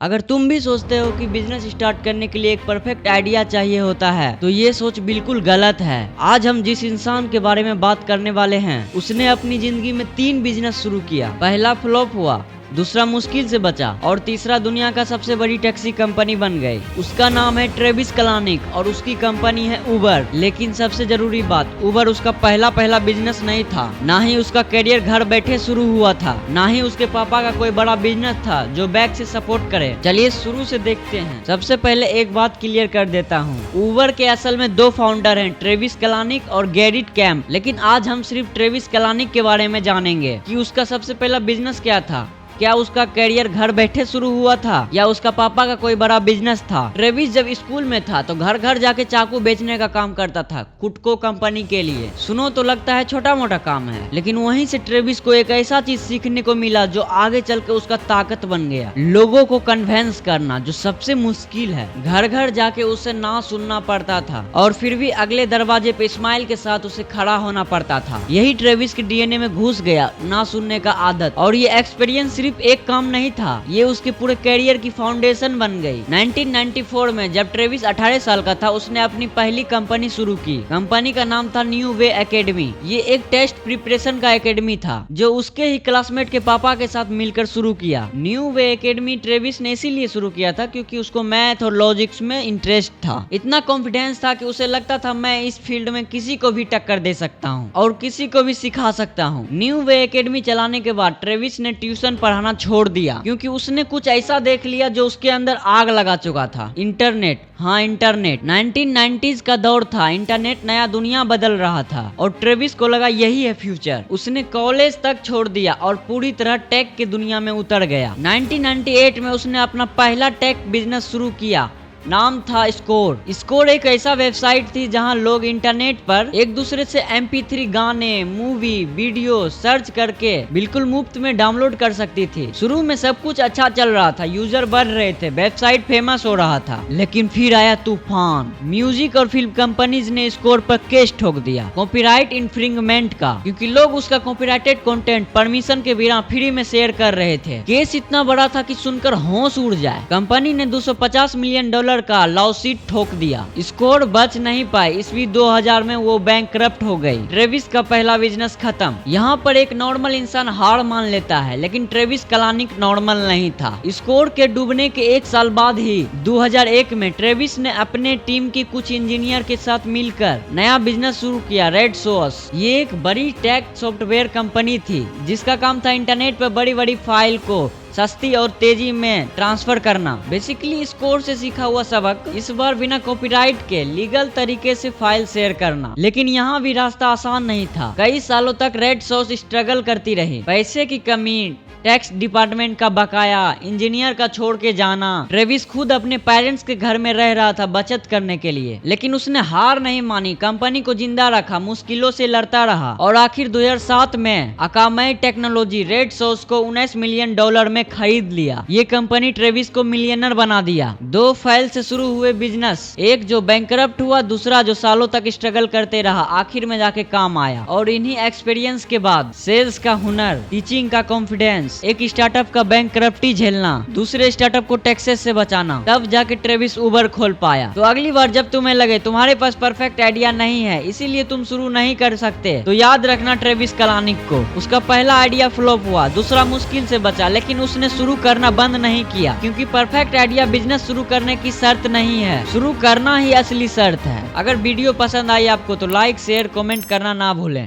अगर तुम भी सोचते हो कि बिजनेस स्टार्ट करने के लिए एक परफेक्ट आइडिया चाहिए होता है तो ये सोच बिल्कुल गलत है। आज हम जिस इंसान के बारे में बात करने वाले हैं उसने अपनी जिंदगी में 3 बिजनेस शुरू किया। पहला फ्लॉप हुआ, दूसरा मुश्किल से बचा और तीसरा दुनिया का सबसे बड़ी टैक्सी कंपनी बन गई। उसका नाम है ट्रेविस कलानिक और उसकी कंपनी है उबर। लेकिन सबसे जरूरी बात, उबर उसका पहला बिजनेस नहीं था, ना ही उसका करियर घर बैठे शुरू हुआ था, ना ही उसके पापा का कोई बड़ा बिजनेस था जो बैक से सपोर्ट करे। चलिए शुरू से देखते हैं। सबसे पहले एक बात क्लियर कर देता हूँ, उबर के असल में 2 फाउंडर हैं, ट्रेविस कलानिक और गैरिट कैम। लेकिन आज हम सिर्फ ट्रेविस कलानिक के बारे में जानेंगे कि उसका सबसे पहला बिजनेस क्या था। क्या उसका करियर घर बैठे शुरू हुआ था या उसका पापा का कोई बड़ा बिजनेस था। ट्रेविस जब स्कूल में था तो घर घर जाके चाकू बेचने का काम करता था कुटको कंपनी के लिए। सुनो तो लगता है छोटा मोटा काम है, लेकिन वहीं से ट्रेविस को एक ऐसा चीज सीखने को मिला जो आगे चल के उसका ताकत बन गया। लोगों को कन्वेंस करना, जो सबसे मुश्किल है। घर घर जाके उसे ना सुनना पड़ता था और फिर भी अगले दरवाजे पे स्माइल के साथ उसे खड़ा होना पड़ता था। यही ट्रेविस के डीएनए में घुस गया, ना सुनने का आदत। और ये एक्सपीरियंस सिर्फ एक काम नहीं था, ये उसके पूरे करियर की फाउंडेशन बन गई। 1994 में जब ट्रेविस 18 साल का था उसने अपनी पहली कंपनी शुरू की। कंपनी का नाम था न्यू वे एकेडमी। ये एक टेस्ट प्रिपरेशन का एकेडमी था जो उसके ही क्लासमेट के पापा के साथ मिलकर शुरू किया। न्यू वे एकेडमी ट्रेविस ने इसीलिए शुरू किया था क्योंकि उसको मैथ और लॉजिक्स में इंटरेस्ट था। इतना कॉन्फिडेंस था कि उसे लगता था मैं इस फील्ड में किसी को भी टक्कर दे सकता हूँ और किसी को भी सिखा सकता हूँ। न्यू वे एकेडमी चलाने के बाद ट्रेविस ने ट्यूशन पढ़ाना छोड़ दिया क्योंकि उसने कुछ ऐसा देख लिया जो उसके अंदर आग लगा चुका था। इंटरनेट। हाँ, इंटरनेट। 1990s का दौर था, इंटरनेट नया दुनिया बदल रहा था और ट्रेविस को लगा यही है फ्यूचर। उसने कॉलेज तक छोड़ दिया और पूरी तरह टेक की दुनिया में उतर गया। 1998 में उसने अपना पहला टेक बिजनेस शुरू किया, नाम था स्कोर। स्कोर एक ऐसा वेबसाइट थी जहां लोग इंटरनेट पर एक दूसरे से MP3 गाने, मूवी, वीडियो सर्च करके बिल्कुल मुफ्त में डाउनलोड कर सकती थी। शुरू में सब कुछ अच्छा चल रहा था, यूजर बढ़ रहे थे, वेबसाइट फेमस हो रहा था। लेकिन फिर आया तूफान। म्यूजिक और फिल्म कंपनीज ने स्कोर पर केस ठोक दिया, कॉपीराइट इन्फ्रिंगमेंट का, क्योंकि लोग उसका कॉपीराइटेड कंटेंट परमिशन के बिना फ्री में शेयर कर रहे थे। केस इतना बड़ा था कि सुनकर होश उड़ जाए। कंपनी ने $250 मिलियन का लॉसूट ठोक दिया। स्कोर बच नहीं पाई। ईस्वी 2000 में वो बैंकक्रप्ट हो गई। ट्रेविस का पहला बिजनेस खत्म। यहाँ पर एक नॉर्मल इंसान हार मान लेता है, लेकिन ट्रेविस कलानिक नॉर्मल नहीं था। स्कोर के डूबने के 1 साल बाद ही 2001 में ट्रेविस ने अपने टीम की कुछ इंजीनियर के साथ मिलकर नया बिजनेस शुरू किया, रेड सोर्स। ये एक बड़ी टेक सॉफ्टवेयर कंपनी थी जिसका काम था इंटरनेट पर बड़ी बड़ी फाइल को सस्ती और तेजी में ट्रांसफर करना। बेसिकली स्कोर से सीखा हुआ सबक, इस बार बिना कॉपीराइट के लीगल तरीके से फाइल शेयर करना। लेकिन यहाँ भी रास्ता आसान नहीं था। कई सालों तक रेड सोर्स स्ट्रगल करती रही। पैसे की कमी, टैक्स डिपार्टमेंट का बकाया, इंजीनियर का छोड़ के जाना। ट्रेविस खुद अपने पेरेंट्स के घर में रह रहा था बचत करने के लिए, लेकिन उसने हार नहीं मानी, कंपनी को जिंदा रखा, मुश्किलों से लड़ता रहा और आखिर 2007 में अकामई टेक्नोलॉजी रेड सोर्स को $19 मिलियन में खरीद लिया। ये कंपनी ट्रेविस को मिलियनर बना दिया। 2 फाइल से शुरू हुए बिजनेस, एक जो बैंकक्रप्ट हुआ, दूसरा जो सालों तक स्ट्रगल करते रहा, आखिर में जाके काम आया। और इन्हीं एक्सपीरियंस के बाद सेल्स का हुनर, टीचिंग का कॉन्फिडेंस, एक स्टार्टअप का बैंकक्रप्टी झेलना, दूसरे स्टार्टअप को टैक्सेस से बचाना, तब जाके ट्रेविस उबर खोल पाया। तो अगली बार जब तुम्हें लगे तुम्हारे पास परफेक्ट आइडिया नहीं है, इसीलिए तुम शुरू नहीं कर सकते, तो याद रखना ट्रेविस कलानिक को। उसका पहला आइडिया फ्लॉप हुआ, दूसरा मुश्किल से बचा, लेकिन उसने शुरू करना बंद नहीं किया, क्योंकि परफेक्ट आइडिया बिजनेस शुरू करने की शर्त नहीं है, शुरू करना ही असली शर्त है। अगर वीडियो पसंद आई आपको तो लाइक, शेयर, कमेंट करना ना भूलें।